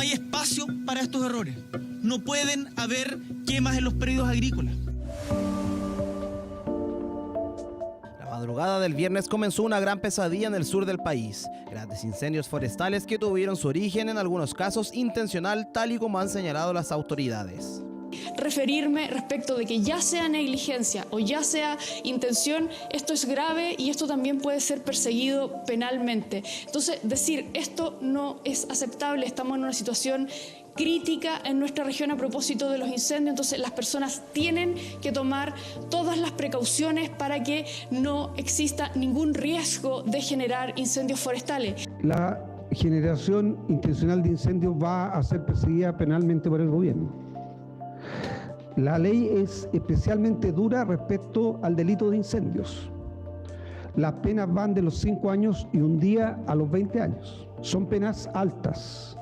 hay espacio para estos errores. No pueden haber quemas en los predios agrícolas. La madrugada del viernes comenzó una gran pesadilla en el sur del país. Grandes incendios forestales que tuvieron su origen, en algunos casos intencional, tal y como han señalado las autoridades. Referirme respecto de que ya sea negligencia o ya sea intención, esto es grave y esto también puede ser perseguido penalmente. Entonces, decir esto no es aceptable, estamos en una situación crítica en nuestra región a propósito de los incendios, entonces las personas tienen que tomar todas las precauciones para que no exista ningún riesgo de generar incendios forestales. La generación intencional de incendios va a ser perseguida penalmente por el gobierno. La ley es especialmente dura respecto al delito de incendios. Las penas van de los 5 años y 1 día a los 20 años. Son penas altas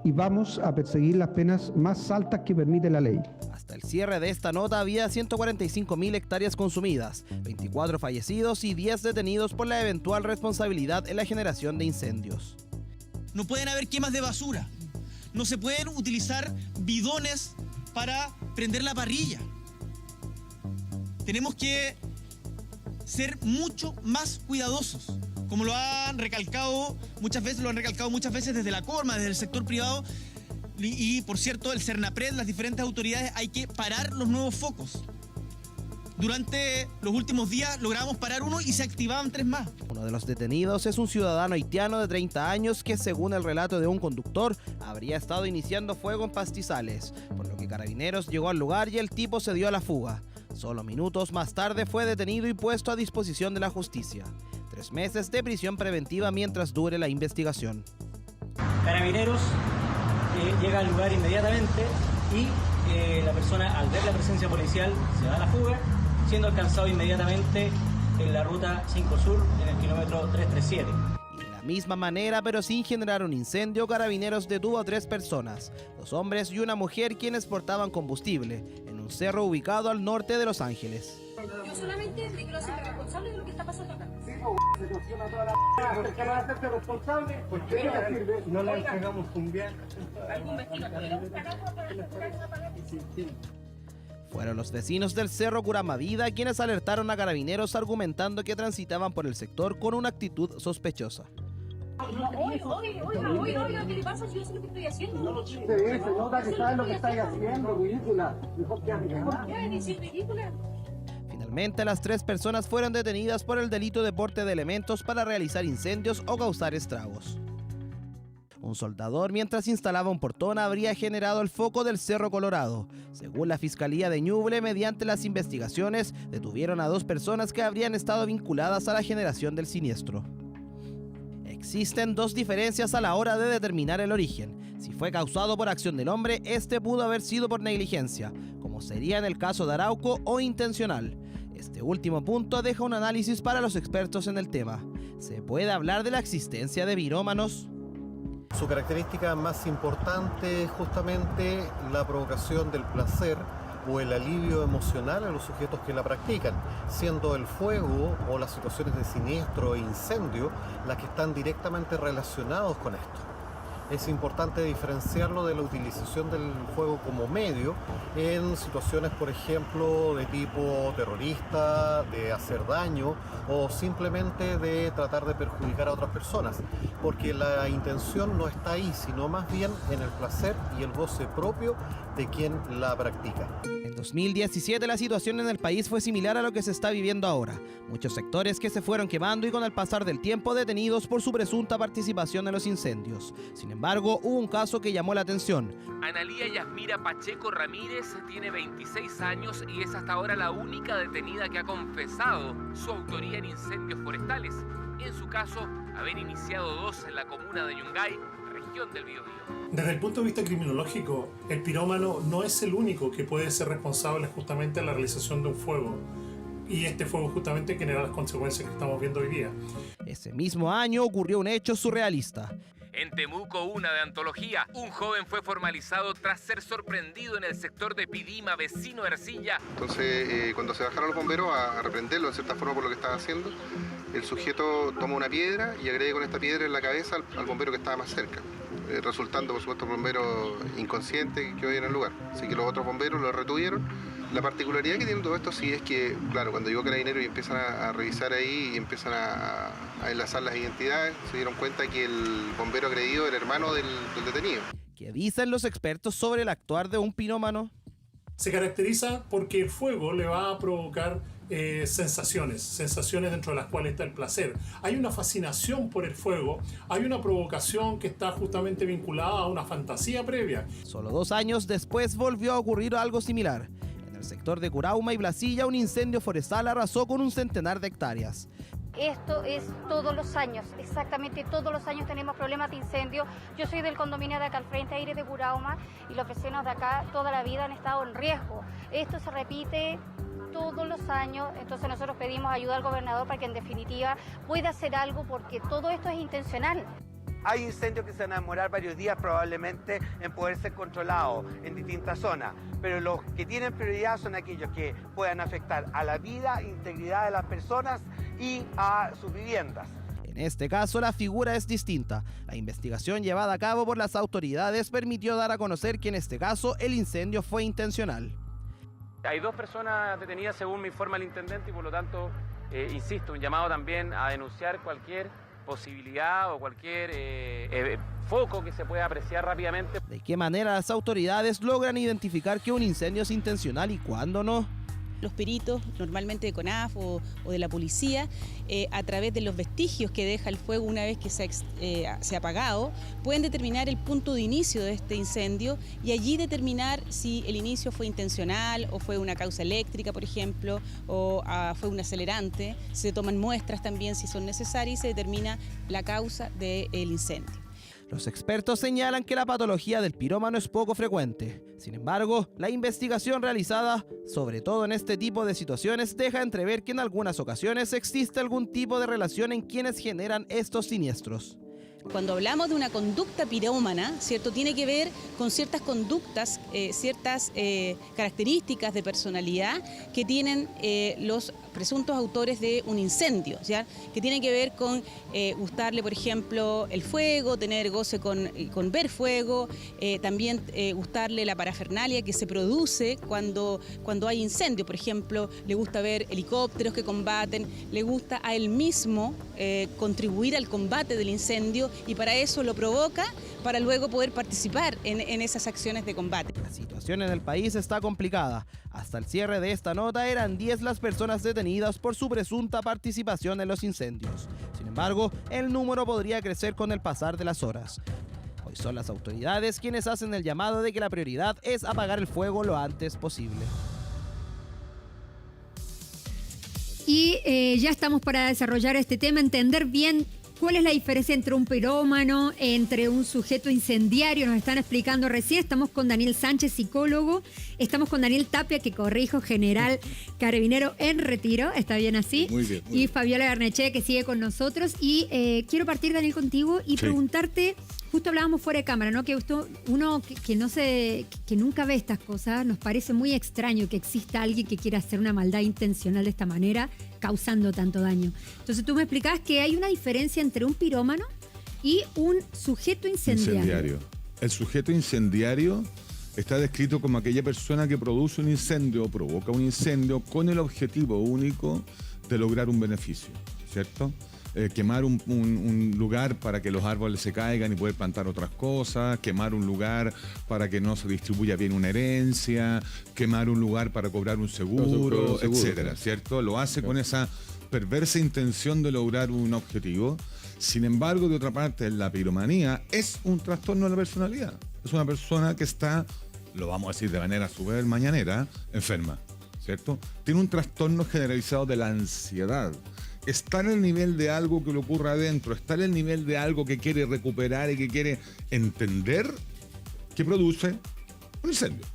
y vamos a perseguir las penas más altas que permite la ley. Hasta el cierre de esta nota había 145.000 hectáreas consumidas, 24 fallecidos y 10 detenidos por la eventual responsabilidad en la generación de incendios. No pueden haber quemas de basura. No se pueden utilizar bidones para prender la parrilla. Tenemos que ser mucho más cuidadosos, como lo han recalcado muchas veces desde la CORMA, desde el sector privado y por cierto, el CERNAPRED, las diferentes autoridades. Hay que parar los nuevos focos. Durante los últimos días logramos parar uno y se activaban 3 más. Uno de los detenidos es un ciudadano haitiano de 30 años que, según el relato de un conductor, habría estado iniciando fuego en pastizales, por lo que Carabineros llegó al lugar y el tipo se dio a la fuga. Solo minutos más tarde fue detenido y puesto a disposición de la justicia. 3 meses de prisión preventiva mientras dure la investigación. Carabineros llega al lugar inmediatamente y la persona, al ver la presencia policial, se da a la fuga, siendo alcanzado inmediatamente en la ruta 5 Sur, en el kilómetro 337. Y de la misma manera, pero sin generar un incendio, Carabineros detuvo a 3 personas, 2 hombres y una mujer, quienes portaban combustible, en un cerro ubicado al norte de Los Ángeles. Yo solamente te quiero hacer responsable de lo que está pasando acá. Se cuestiona toda la ¿por qué no hacerte responsable? ¿Por qué no sirve? No le entregamos un bien. Algún vecino. Fueron los vecinos del Cerro Curamavida quienes alertaron a Carabineros, argumentando que transitaban por el sector con una actitud sospechosa. Oiga, ¿qué le pasa? Si yo sé lo que estoy haciendo. Se nota que sabes lo que estás haciendo, ridícula. Mejor que ¿Por qué decir ridícula? Finalmente, las 3 personas fueron detenidas por el delito de porte de elementos para realizar incendios o causar estragos. Un soldador, mientras instalaba un portón, habría generado el foco del Cerro Colorado. Según la Fiscalía de Ñuble, mediante las investigaciones, detuvieron a 2 personas que habrían estado vinculadas a la generación del siniestro. Existen 2 diferencias a la hora de determinar el origen. Si fue causado por acción del hombre, este pudo haber sido por negligencia, como sería en el caso de Arauco, o intencional. Este último punto deja un análisis para los expertos en el tema. ¿Se puede hablar de la existencia de virómanos? Su característica más importante es justamente la provocación del placer o el alivio emocional a los sujetos que la practican, siendo el fuego o las situaciones de siniestro e incendio las que están directamente relacionados con esto. Es importante diferenciarlo de la utilización del fuego como medio en situaciones, por ejemplo, de tipo terrorista, de hacer daño o simplemente de tratar de perjudicar a otras personas, porque la intención no está ahí, sino más bien en el placer y el goce propio de quien la practica. En 2017 la situación en el país fue similar a lo que se está viviendo ahora. Muchos sectores que se fueron quemando y con el pasar del tiempo detenidos por su presunta participación en los incendios. Sin embargo, hubo un caso que llamó la atención. Analía Yasmira Pacheco Ramírez tiene 26 años y es hasta ahora la única detenida que ha confesado su autoría en incendios forestales. En su caso, haber iniciado 2 en la comuna de Yungay, región del Biobío. Desde el punto de vista criminológico, el pirómano no es el único que puede ser responsable justamente de la realización de un fuego. Y este fuego justamente genera las consecuencias que estamos viendo hoy día. Ese mismo año ocurrió un hecho surrealista. En Temuco, una de antología, un joven fue formalizado tras ser sorprendido en el sector de Pidima, vecino de Ercilla. Entonces, cuando se bajaron los bomberos a reprenderlo de cierta forma por lo que estaba haciendo, el sujeto toma una piedra y agrede con esta piedra en la cabeza al bombero que estaba más cerca. resultando, por supuesto, el bombero inconsciente que hoy en el lugar. Así que los otros bomberos lo retuvieron. La particularidad que tiene todo esto sí es que, claro, cuando llegó Carabineros y empiezan a revisar ahí y empiezan a enlazar las identidades, se dieron cuenta que el bombero agredido era hermano del detenido. ¿Qué dicen los expertos sobre el actuar de un pirómano? Se caracteriza porque el fuego le va a provocar sensaciones dentro de las cuales está el placer. Hay una fascinación por el fuego, hay una provocación que está justamente vinculada a una fantasía previa. Solo 2 años después volvió a ocurrir algo similar. En el sector de Curauma y Blasilla, un incendio forestal arrasó con un centenar de hectáreas. Esto es todos los años, exactamente todos los años tenemos problemas de incendio. Yo soy del condominio de acá al frente, Aire de Curauma, y los vecinos de acá toda la vida han estado en riesgo. Esto se repite todos los años, entonces nosotros pedimos ayuda al gobernador para que en definitiva pueda hacer algo porque todo esto es intencional. Hay incendios que se van a demorar varios días probablemente en poder ser controlados en distintas zonas, pero los que tienen prioridad son aquellos que puedan afectar a la vida, integridad de las personas y a sus viviendas. En este caso, la figura es distinta. La investigación llevada a cabo por las autoridades permitió dar a conocer que en este caso el incendio fue intencional. Hay 2 personas detenidas según me informa el intendente y por lo tanto, insisto, un llamado también a denunciar cualquier posibilidad o cualquier foco que se pueda apreciar rápidamente. ¿De qué manera las autoridades logran identificar que un incendio es intencional y cuándo no? Los peritos, normalmente de CONAF o de la policía, a través de los vestigios que deja el fuego una vez que se ha apagado, pueden determinar el punto de inicio de este incendio y allí determinar si el inicio fue intencional o fue una causa eléctrica, por ejemplo, o fue un acelerante. Se toman muestras también si son necesarias y se determina la causa del incendio. Los expertos señalan que la patología del pirómano es poco frecuente. Sin embargo, la investigación realizada, sobre todo en este tipo de situaciones, deja entrever que en algunas ocasiones existe algún tipo de relación en quienes generan estos siniestros. Cuando hablamos de una conducta pirómana, ¿cierto? Tiene que ver con ciertas conductas, ciertas características de personalidad que tienen los presuntos autores de un incendio, ¿ya? Que tienen que ver con gustarle, por ejemplo, el fuego, tener goce con ver fuego, también gustarle la parafernalia que se produce cuando hay incendio. Por ejemplo, le gusta ver helicópteros que combaten, le gusta a él mismo contribuir al combate del incendio y para eso lo provoca, para luego poder participar en esas acciones de combate. La situación en el país está complicada. Hasta el cierre de esta nota eran 10 las personas detenidas por su presunta participación en los incendios. Sin embargo, el número podría crecer con el pasar de las horas. Hoy son las autoridades quienes hacen el llamado de que la prioridad es apagar el fuego lo antes posible. Y ya estamos para desarrollar este tema, entender bien cuál es la diferencia entre un pirómano, entre un sujeto incendiario. Nos están explicando recién. Estamos con Daniel Sánchez, psicólogo. Estamos con Daniel Tapia, que corrijo, general carabinero en retiro. ¿Está bien así? Muy bien. Y Fabiola Garnechea, que sigue con nosotros. Y quiero partir, Daniel, contigo y preguntarte. Justo hablábamos fuera de cámara, ¿no? Que uno que nunca ve estas cosas, nos parece muy extraño que exista alguien que quiera hacer una maldad intencional de esta manera, causando tanto daño. Entonces tú me explicabas que hay una diferencia entre un pirómano y un sujeto incendiario. El sujeto incendiario está descrito como aquella persona que produce un incendio, provoca un incendio con el objetivo único de lograr un beneficio, ¿cierto? Quemar un lugar para que los árboles se caigan y poder plantar otras cosas, quemar un lugar para que no se distribuya bien una herencia, quemar un lugar para cobrar un seguro, etcétera, ¿cierto? Lo hace con esa perversa intención de lograr un objetivo. Sin embargo, de otra parte, la piromanía es un trastorno de la personalidad. Es una persona que está, lo vamos a decir de manera súper mañanera, enferma, ¿cierto? Tiene un trastorno generalizado de la ansiedad. Está en el nivel de algo que le ocurre adentro, está en el nivel de algo que quiere recuperar y que quiere entender, que produce un incendio.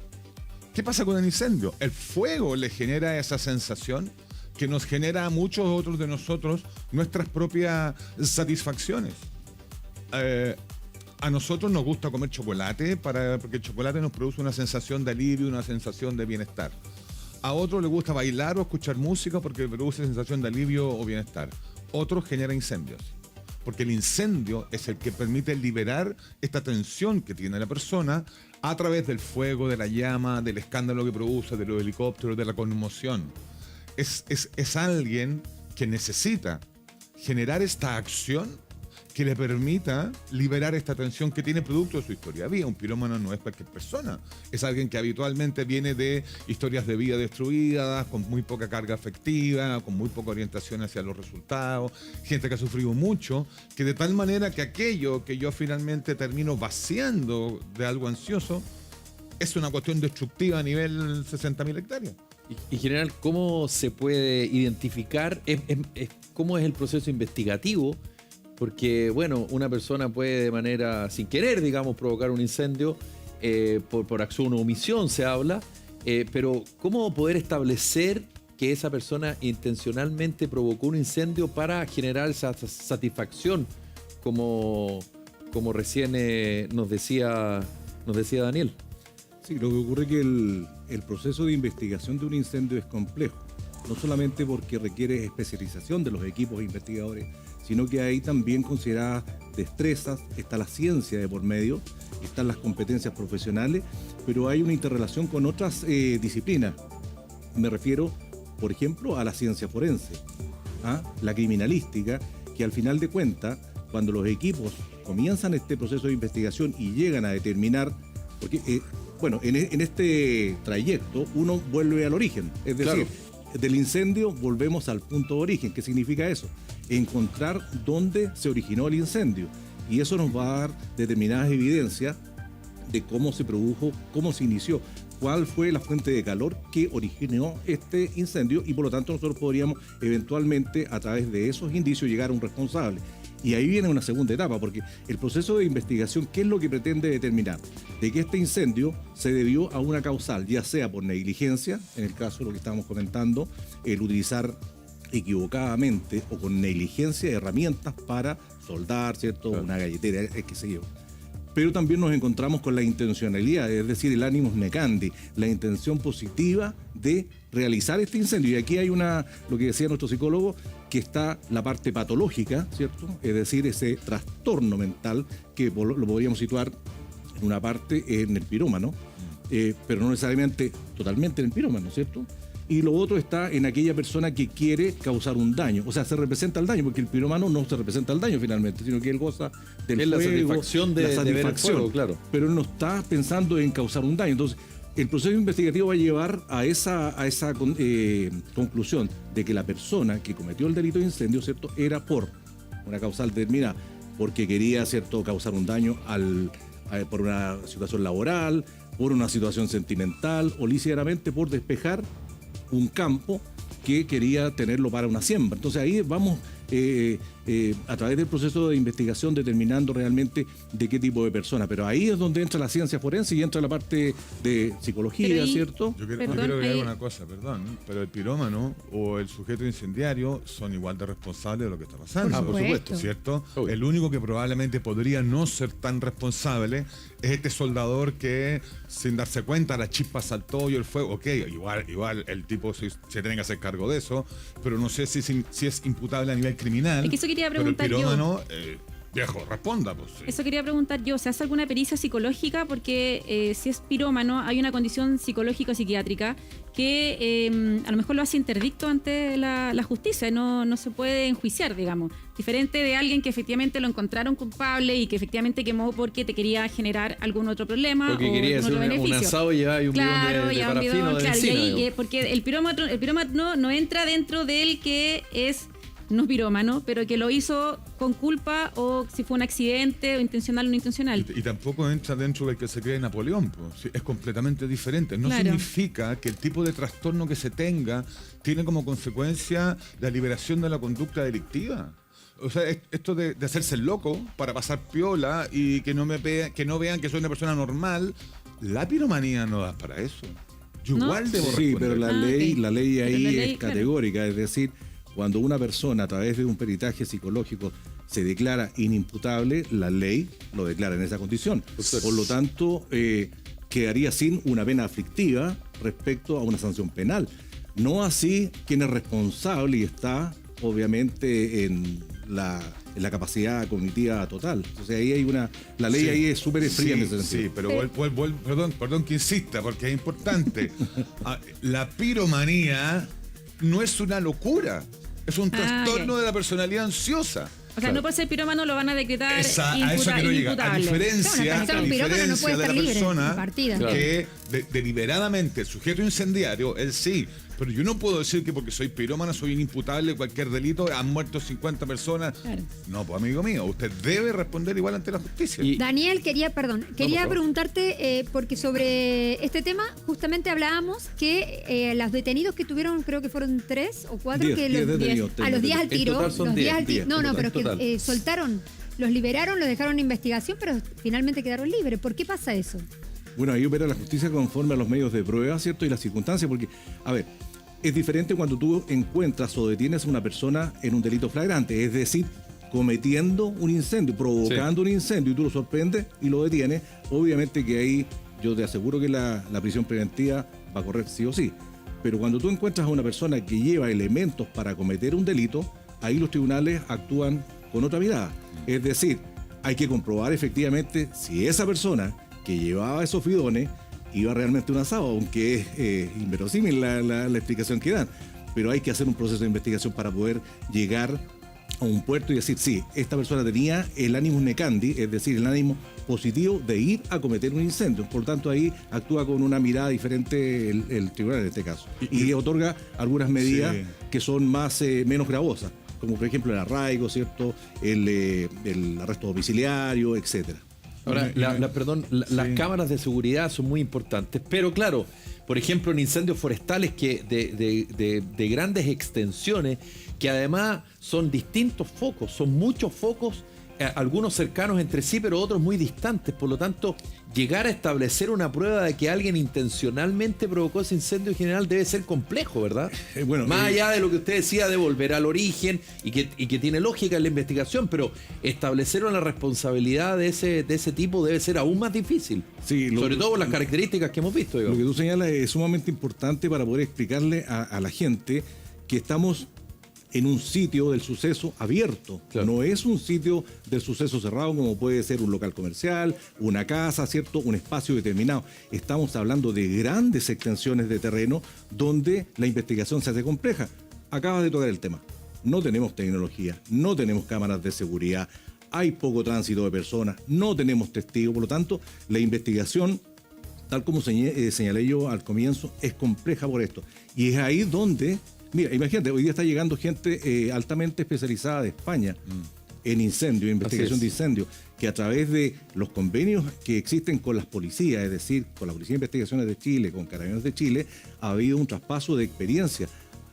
¿Qué pasa con el incendio? El fuego le genera esa sensación que nos genera a muchos otros de nosotros nuestras propias satisfacciones. A nosotros nos gusta comer chocolate porque el chocolate nos produce una sensación de alivio, una sensación de bienestar. A otro le gusta bailar o escuchar música porque produce sensación de alivio o bienestar. Otro genera incendios. porque el incendio es el que permite liberar esta tensión que tiene la persona a través del fuego, de la llama, del escándalo que produce, de los helicópteros, de la conmoción. Es alguien que necesita generar esta acción que le permita liberar esta tensión que tiene producto de su historia de vida. Un pirómano no es cualquier persona, es alguien que habitualmente viene de historias de vida destruidas, con muy poca carga afectiva, con muy poca orientación hacia los resultados, gente que ha sufrido mucho, que de tal manera que aquello que yo finalmente termino vaciando de algo ansioso es una cuestión destructiva a nivel 60.000 hectáreas. Y en general, ¿cómo se puede identificar? ¿Cómo es el proceso investigativo? Porque, bueno, una persona puede de manera, sin querer, digamos, provocar un incendio por acción o omisión, se habla, pero ¿cómo poder establecer que esa persona intencionalmente provocó un incendio para generar esa satisfacción, como recién nos decía Daniel? Sí, lo que ocurre es que el proceso de investigación de un incendio es complejo, no solamente porque requiere especialización de los equipos investigadores, sino que hay también consideradas destrezas, está la ciencia de por medio, están las competencias profesionales, pero hay una interrelación con otras disciplinas. Me refiero, por ejemplo, a la ciencia forense, la criminalística, que al final de cuentas, cuando los equipos comienzan este proceso de investigación y llegan a determinar, porque, en este trayecto uno vuelve al origen, es decir, del incendio volvemos al punto de origen. ¿Qué significa eso? Encontrar dónde se originó el incendio, y eso nos va a dar determinadas evidencias de cómo se produjo, cómo se inició, cuál fue la fuente de calor que originó este incendio, y por lo tanto nosotros podríamos eventualmente a través de esos indicios llegar a un responsable. Y ahí viene una segunda etapa, porque el proceso de investigación, ¿qué es lo que pretende determinar? De que este incendio se debió a una causal, ya sea por negligencia, en el caso de lo que estábamos comentando, el utilizar equivocadamente o con negligencia herramientas para soldar, ¿cierto? Una galletera, qué sé yo. Pero también nos encontramos con la intencionalidad, es decir, el animus necandi, la intención positiva de realizar este incendio. Y aquí hay lo que decía nuestro psicólogo, que está la parte patológica, ¿cierto? Es decir, ese trastorno mental que lo podríamos situar en una parte en el pirómano, pero no necesariamente totalmente en el pirómano, ¿cierto? Y lo otro está en aquella persona que quiere causar un daño. O sea, se representa el daño, porque el pirómano no se representa el daño finalmente, sino que él goza del fuego, la satisfacción de ver el fuego, claro. Pero él no está pensando en causar un daño. Entonces, el proceso investigativo va a llevar a esa conclusión de que la persona que cometió el delito de incendio, ¿cierto?, era por una causal determinada, porque quería, ¿cierto?, causar un daño por una situación laboral, por una situación sentimental o lícitamente por despejar un campo que quería tenerlo para una siembra. Entonces ahí vamos a través del proceso de investigación determinando realmente de qué tipo de persona. Pero ahí es donde entra la ciencia forense y entra la parte de psicología, ¿cierto? Yo quiero agregar una cosa, pero el pirómano o el sujeto incendiario son igual de responsables de lo que está pasando. Por supuesto. ¿Cierto? El único que probablemente podría no ser tan responsable es este soldador que, sin darse cuenta, la chispa saltó y el fuego. Ok, igual el tipo se tiene que hacer cargo de eso, pero no sé si es imputable a nivel criminal. Es que eso quería preguntar pero el pirómano, viejo, responda. Pues, sí. Eso quería preguntar yo. ¿Se hace alguna pericia psicológica? Porque si es pirómano, hay una condición psicológico-psiquiátrica que a lo mejor lo hace interdicto ante la justicia. No se puede enjuiciar, digamos. Diferente de alguien que efectivamente lo encontraron culpable y que efectivamente quemó porque te quería generar algún otro problema. Porque quería hacer un asado y llevaba un bidón de parafina de benzina. Porque el pirómano no entra dentro del que es no pirómano, pero que lo hizo con culpa o si fue un accidente o intencional o no intencional. Y tampoco entra dentro del que se cree Napoleón, pues. Es completamente diferente. No significa que el tipo de trastorno que se tenga tiene como consecuencia la liberación de la conducta delictiva. O sea, esto de hacerse el loco para pasar piola y que no vean que soy una persona normal, la piromanía no da para eso. Yo igual debo responder. Sí, pero la ley ahí es categórica, es decir, cuando una persona a través de un peritaje psicológico se declara inimputable, la ley lo declara en esa condición. Por lo tanto, quedaría sin una pena aflictiva respecto a una sanción penal. No así quien es responsable y está obviamente en la capacidad cognitiva total. Entonces ahí hay la ley ahí es súper fría en ese sentido. Sí, pero perdón que insista, porque es importante. La piromanía no es una locura, es un trastorno de la personalidad ansiosa. O sea, no por ser pirómano lo van a decretar a eso quiero llegar. A diferencia no de la persona partida. que deliberadamente, el sujeto incendiario, él sí. Pero yo no puedo decir que porque soy pirómano soy inimputable de cualquier delito, han muerto 50 personas. Claro. No, pues amigo mío, usted debe responder igual ante la justicia. Daniel, quería preguntarte, porque sobre este tema justamente hablábamos que los detenidos que tuvieron, creo que fueron 3 o 4, a los 10 al tiro, pero que soltaron, los liberaron, los dejaron en investigación, pero finalmente quedaron libres. ¿Por qué pasa eso? Bueno, ahí opera la justicia conforme a los medios de prueba, ¿cierto? Y las circunstancias, porque, a ver, es diferente cuando tú encuentras o detienes a una persona en un delito flagrante, es decir, cometiendo un incendio, provocando un incendio, y tú lo sorprendes y lo detienes. Obviamente que ahí yo te aseguro que la prisión preventiva va a correr sí o sí. Pero cuando tú encuentras a una persona que lleva elementos para cometer un delito, ahí los tribunales actúan con otra mirada. Es decir, hay que comprobar efectivamente si esa persona que llevaba esos bidones iba realmente a un asado, aunque es inverosímil la explicación que dan. Pero hay que hacer un proceso de investigación para poder llegar a un puerto y decir, sí, esta persona tenía el animus necandi, es decir, el ánimo positivo de ir a cometer un incendio. Por lo tanto, ahí actúa con una mirada diferente el tribunal en este caso. Y otorga algunas medidas que son menos gravosas, como por ejemplo el arraigo, ¿cierto? El arresto domiciliario, etcétera. Ahora, las cámaras de seguridad son muy importantes, pero claro, por ejemplo, en incendios forestales que de grandes extensiones, que además son distintos focos, son muchos focos, algunos cercanos entre sí, pero otros muy distantes. Por lo tanto, llegar a establecer una prueba de que alguien intencionalmente provocó ese incendio en general debe ser complejo, ¿verdad? Más allá de lo que usted decía de volver al origen y que tiene lógica en la investigación, pero establecer una responsabilidad de ese tipo debe ser aún más difícil. Sí, sobre todo por las características que hemos visto. Digamos. Lo que tú señalas es sumamente importante para poder explicarle a la gente que estamos en un sitio del suceso abierto. Claro. No es un sitio del suceso cerrado como puede ser un local comercial, una casa, ¿cierto? Un espacio determinado. Estamos hablando de grandes extensiones de terreno donde la investigación se hace compleja. Acabas de tocar el tema. No tenemos tecnología, no tenemos cámaras de seguridad, hay poco tránsito de personas, no tenemos testigos. Por lo tanto, la investigación, tal como señalé yo al comienzo, es compleja por esto. Y es ahí donde... Mira, imagínate, hoy día está llegando gente altamente especializada de España en incendio, investigación de incendios, que a través de los convenios que existen con las policías, es decir, con la Policía de Investigaciones de Chile, con Carabineros de Chile, ha habido un traspaso de experiencia.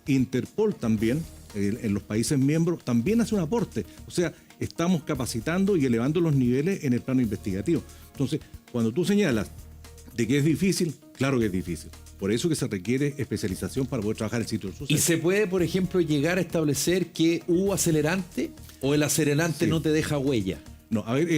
Interpol también, en los países miembros, también hace un aporte. O sea, estamos capacitando y elevando los niveles en el plano investigativo. Entonces, cuando tú señalas de que es difícil, claro que es difícil. Por eso que se requiere especialización para poder trabajar el sitio del suceso. ¿Y se puede, por ejemplo, llegar a establecer que hubo acelerante o el acelerante no te deja huella? No, a ver,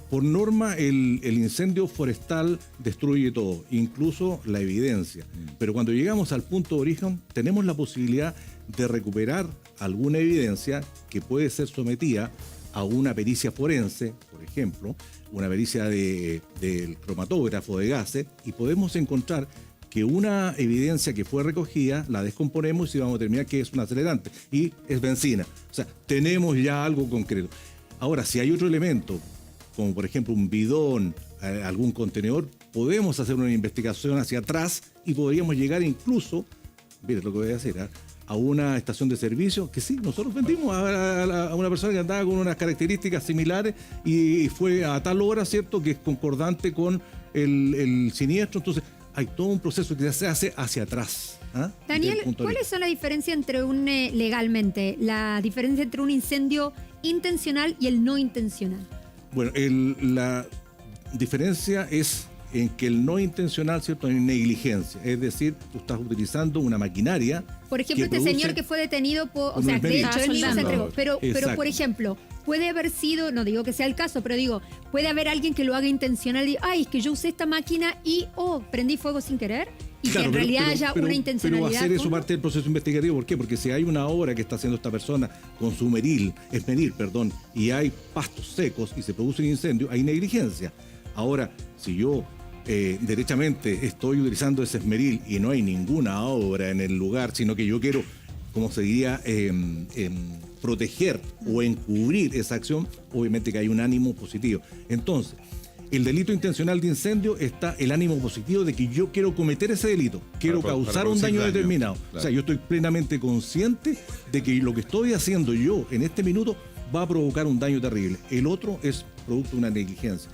por norma el incendio forestal destruye todo, incluso la evidencia. Pero cuando llegamos al punto de origen, tenemos la posibilidad de recuperar alguna evidencia que puede ser sometida a una pericia forense, por ejemplo, una pericia del cromatógrafo de gases, y podemos encontrar que una evidencia que fue recogida, la descomponemos y vamos a determinar que es un acelerante y es benzina. O sea, tenemos ya algo concreto. Ahora, si hay otro elemento, como por ejemplo un bidón, algún contenedor, podemos hacer una investigación hacia atrás y podríamos llegar incluso, mire lo que voy a decir, a una estación de servicio que sí, nosotros vendimos a una persona que andaba con unas características similares y fue a tal hora, ¿cierto?, que es concordante con el siniestro. Entonces, hay todo un proceso que se hace hacia atrás. Daniel, ¿cuáles son la diferencia entre legalmente, la diferencia entre un incendio intencional y el no intencional? Bueno, la diferencia es en que el no intencional, ¿cierto?, hay negligencia. Es decir, tú estás utilizando una maquinaria. Por ejemplo, este señor que fue detenido, de hecho, él mismo se entregó. Pero, por ejemplo, puede haber sido, no digo que sea el caso, pero digo, puede haber alguien que lo haga intencional y, es que yo usé esta máquina y, prendí fuego sin querer. y que en realidad haya una intencionalidad. Pero hacer eso parte del proceso investigativo. ¿Por qué? Porque si hay una obra que está haciendo esta persona con su esmeril, y hay pastos secos y se produce un incendio, hay negligencia. Ahora, si yo derechamente estoy utilizando ese esmeril y no hay ninguna obra en el lugar, sino que yo quiero, como se diría, proteger o encubrir esa acción, obviamente que hay un ánimo positivo. Entonces, el delito intencional de incendio está el ánimo positivo de que yo quiero cometer ese delito, quiero causar un daño determinado. Claro. O sea, yo estoy plenamente consciente de que lo que estoy haciendo yo en este minuto va a provocar un daño terrible. El otro es producto de una negligencia.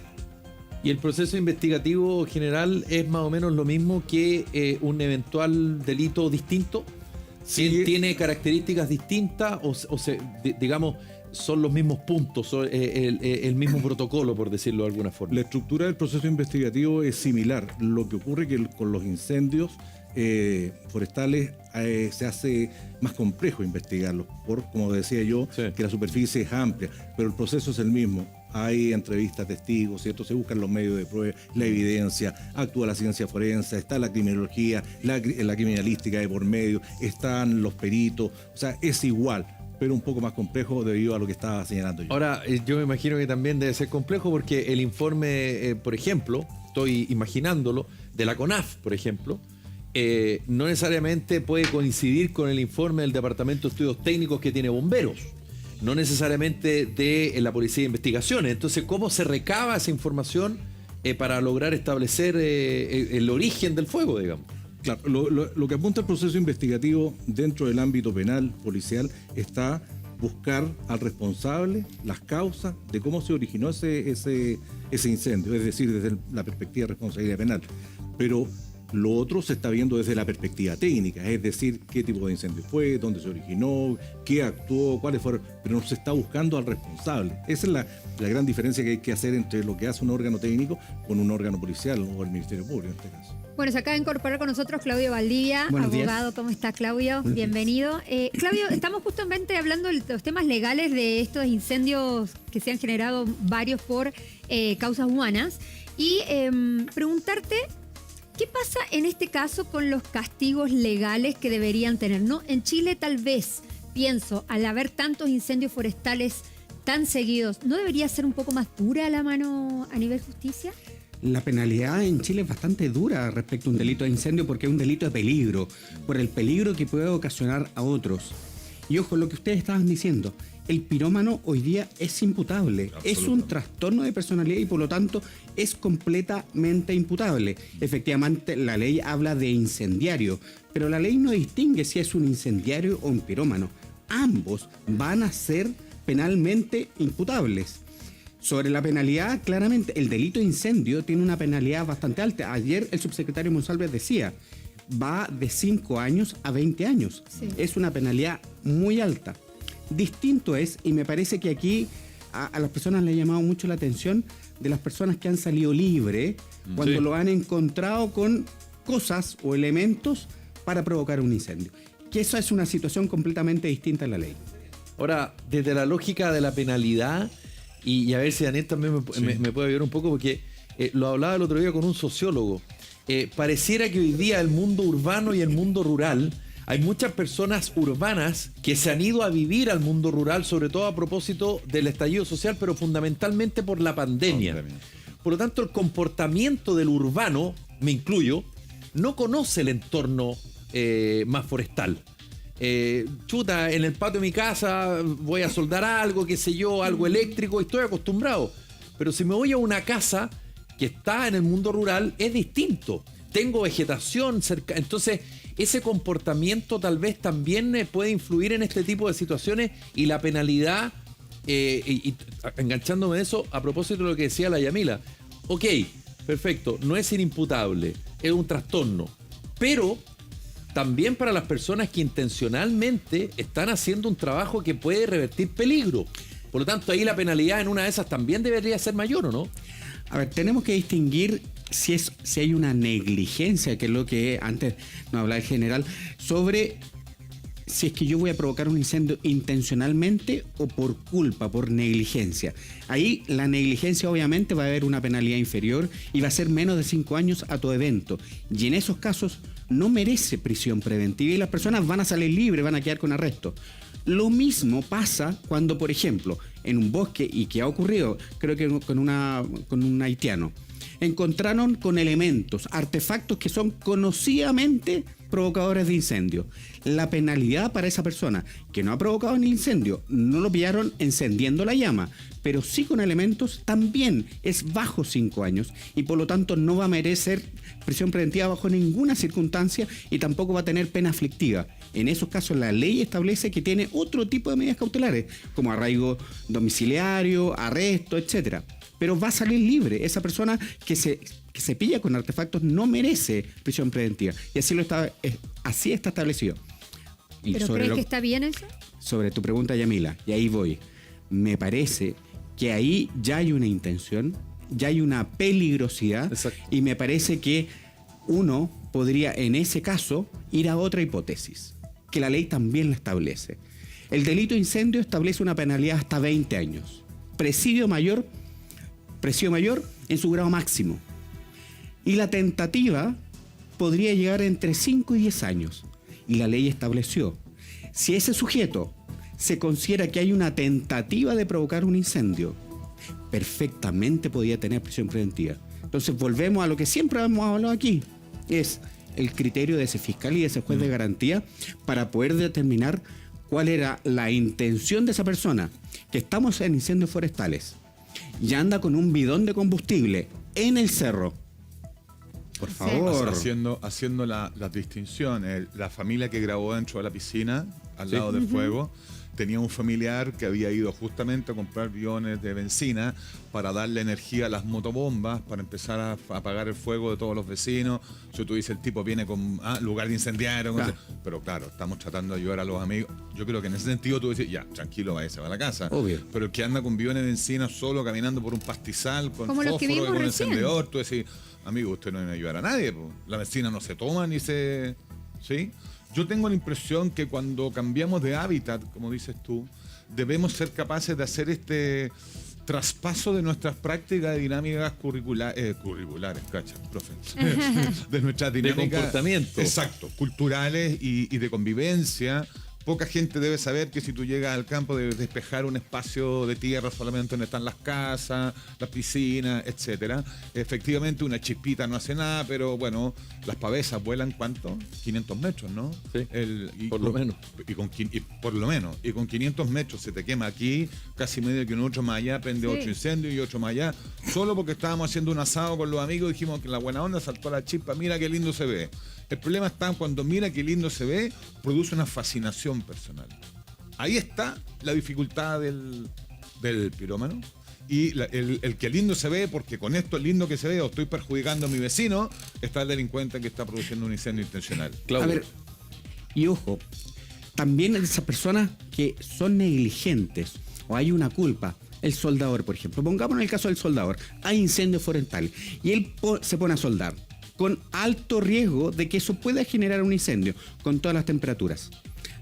¿Y el proceso investigativo general es más o menos lo mismo que un eventual delito distinto? Sí. ¿Tiene características distintas digamos, son los mismos puntos, el mismo protocolo, por decirlo de alguna forma? La estructura del proceso investigativo es similar. Lo que ocurre que con los incendios forestales se hace más complejo investigarlos, como decía yo, que la superficie es amplia, pero el proceso es el mismo. Hay entrevistas, testigos, ¿cierto? Se buscan los medios de prueba, la evidencia, actúa la ciencia forense, está la criminología, la criminalística de por medio, están los peritos, o sea, es igual, pero un poco más complejo debido a lo que estaba señalando yo. Ahora, yo me imagino que también debe ser complejo porque el informe, por ejemplo, estoy imaginándolo, de la CONAF, por ejemplo, no necesariamente puede coincidir con el informe del Departamento de Estudios Técnicos que tiene bomberos. No necesariamente de la Policía de Investigaciones. Entonces, ¿cómo se recaba esa información para lograr establecer el origen del fuego, digamos? Claro, lo que apunta el proceso investigativo dentro del ámbito penal, policial, está buscar al responsable, las causas de cómo se originó ese incendio, es decir, desde la perspectiva de responsabilidad penal. Pero lo otro se está viendo desde la perspectiva técnica, es decir, qué tipo de incendio fue, dónde se originó, qué actuó, cuáles fueron, pero no se está buscando al responsable. Esa es la gran diferencia que hay que hacer entre lo que hace un órgano técnico con un órgano policial o el Ministerio Público en este caso. Bueno, se acaba de incorporar con nosotros Claudio Valdivia, Buenos abogado. días. ¿Cómo está, Claudio? Bienvenido. Claudio, estamos justamente hablando de los temas legales de estos incendios que se han generado varios por causas humanas y preguntarte, ¿qué pasa en este caso con los castigos legales que deberían tener? ¿No? En Chile tal vez, pienso, al haber tantos incendios forestales tan seguidos, ¿no debería ser un poco más dura la mano a nivel justicia? La penalidad en Chile es bastante dura respecto a un delito de incendio porque es un delito de peligro, por el peligro que puede ocasionar a otros. Y ojo, lo que ustedes estaban diciendo, el pirómano hoy día es imputable, es un trastorno de personalidad y por lo tanto es completamente imputable. Efectivamente, la ley habla de incendiario, pero la ley no distingue si es un incendiario o un pirómano. Ambos van a ser penalmente imputables. Sobre la penalidad, claramente, el delito de incendio tiene una penalidad bastante alta. Ayer el subsecretario Monsalve decía, va de 5 años a 20 años. Sí. Es una penalidad muy alta. Distinto es, y me parece que aquí a las personas le ha llamado mucho la atención de las personas que han salido libres cuando lo han encontrado con cosas o elementos para provocar un incendio. Que eso es una situación completamente distinta a la ley. Ahora, desde la lógica de la penalidad, y a ver si Daniel también me puede ayudar un poco, porque lo hablaba el otro día con un sociólogo. Pareciera que hoy día el mundo urbano y el mundo rural, hay muchas personas urbanas que se han ido a vivir al mundo rural, sobre todo a propósito del estallido social, pero fundamentalmente por la pandemia. Por lo tanto, el comportamiento del urbano, me incluyo, no conoce el entorno más forestal. En el patio de mi casa voy a soldar algo, qué sé yo, algo eléctrico, y estoy acostumbrado. Pero si me voy a una casa que está en el mundo rural, es distinto. Tengo vegetación cerca, entonces ese comportamiento tal vez también puede influir en este tipo de situaciones, y la penalidad, y enganchándome de eso, a propósito de lo que decía la Yamila, ok, perfecto, no es inimputable, es un trastorno, pero también para las personas que intencionalmente están haciendo un trabajo que puede revertir peligro. Por lo tanto, ahí la penalidad en una de esas también debería ser mayor, ¿o no? A ver, tenemos que distinguir si hay una negligencia, que es lo que antes nos hablaba el general, sobre si es que yo voy a provocar un incendio intencionalmente o por culpa, por negligencia. Ahí la negligencia obviamente va a haber una penalidad inferior y va a ser menos de 5 años a tu evento. Y en esos casos no merece prisión preventiva y las personas van a salir libres, van a quedar con arresto. Lo mismo pasa cuando, por ejemplo, en un bosque, y que ha ocurrido, creo que con un haitiano, encontraron con elementos, artefactos que son conocidamente provocadores de incendio. La penalidad para esa persona que no ha provocado el incendio, no lo pillaron encendiendo la llama, pero sí con elementos, también es bajo 5 años y por lo tanto no va a merecer prisión preventiva bajo ninguna circunstancia y tampoco va a tener pena aflictiva. En esos casos la ley establece que tiene otro tipo de medidas cautelares, como arraigo domiciliario, arresto, etcétera. Pero va a salir libre. Esa persona que se pilla con artefactos no merece prisión preventiva. Y así está establecido. Y ¿pero crees que está bien eso? Sobre tu pregunta, Yamila, y ahí voy. Me parece que ahí ya hay una intención, ya hay una peligrosidad. Exacto. Y me parece que uno podría, en ese caso, ir a otra hipótesis, que la ley también la establece. El delito de incendio establece una penalidad hasta 20 años. Presidio mayor en su grado máximo. Y la tentativa podría llegar entre 5 y 10 años. Y la ley estableció, si ese sujeto se considera que hay una tentativa de provocar un incendio, perfectamente podía tener prisión preventiva. Entonces volvemos a lo que siempre hemos hablado aquí, es el criterio de ese fiscal y de ese juez de garantía para poder determinar cuál era la intención de esa persona. Que estamos en incendios forestales y anda con un bidón de combustible en el cerro. Por favor. Haciendo la distinción. La familia que grabó dentro de la piscina, al lado del fuego, tenía un familiar que había ido justamente a comprar bidones de benzina para darle energía a las motobombas, para empezar a apagar el fuego de todos los vecinos. Si tú dices, el tipo viene con lugar de incendiario. Claro. Pero claro, estamos tratando de ayudar a los amigos. Yo creo que en ese sentido tú dices, ya, tranquilo, se va a la casa. Obvio. Pero el que anda con bidones de benzina solo caminando por un pastizal, con como fósforo y con un recién. encendedor, tú decís, amigo, usted no viene a ayudar a nadie. La vecina no se toma ni se... ¿Sí? Yo tengo la impresión que cuando cambiamos de hábitat, como dices tú, debemos ser capaces de hacer este traspaso de nuestras prácticas de dinámicas curriculares, cacha, profe, de nuestras dinámicas de comportamiento. Exacto, culturales y de convivencia. Poca gente debe saber que si tú llegas al campo debes despejar un espacio de tierra solamente donde están las casas, las piscinas, etcétera. Efectivamente, una chispita no hace nada, pero bueno, las pavesas vuelan ¿cuánto? 500 metros, ¿no? Sí, por lo menos. Por lo menos. Y con 500 metros se te quema aquí, casi medio kilómetro más allá, prende otro incendio y otro más allá. Solo porque estábamos haciendo un asado con los amigos, dijimos que la buena onda saltó la chispa, mira qué lindo se ve. El problema está cuando mira qué lindo se ve, produce una fascinación personal. Ahí está la dificultad del pirómano. Y el que lindo se ve, porque con esto lindo que se ve, o estoy perjudicando a mi vecino, está el delincuente que está produciendo un incendio intencional. Claudio. A ver, y ojo, también esas personas que son negligentes o hay una culpa. El soldador, por ejemplo. Pongamos en el caso del soldador. Hay incendio forestal y él se pone a soldar con alto riesgo de que eso pueda generar un incendio con todas las temperaturas.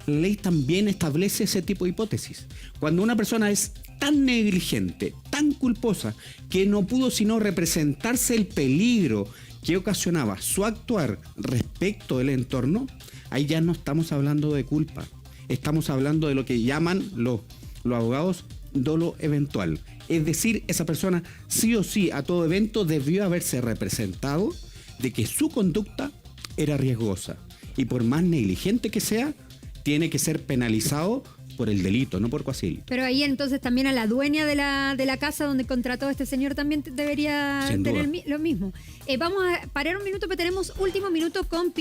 La ley también establece ese tipo de hipótesis. Cuando una persona es tan negligente, tan culposa, que no pudo sino representarse el peligro que ocasionaba su actuar respecto del entorno, ahí ya no estamos hablando de culpa. Estamos hablando de lo que llaman los abogados dolo eventual. Es decir, esa persona sí o sí a todo evento debió haberse representado de que su conducta era riesgosa y por más negligente que sea, tiene que ser penalizado por el delito, no por cuasi. Pero ahí entonces también a la dueña de la casa donde contrató a este señor también debería tener lo mismo. Vamos a parar un minuto, pero tenemos último minuto con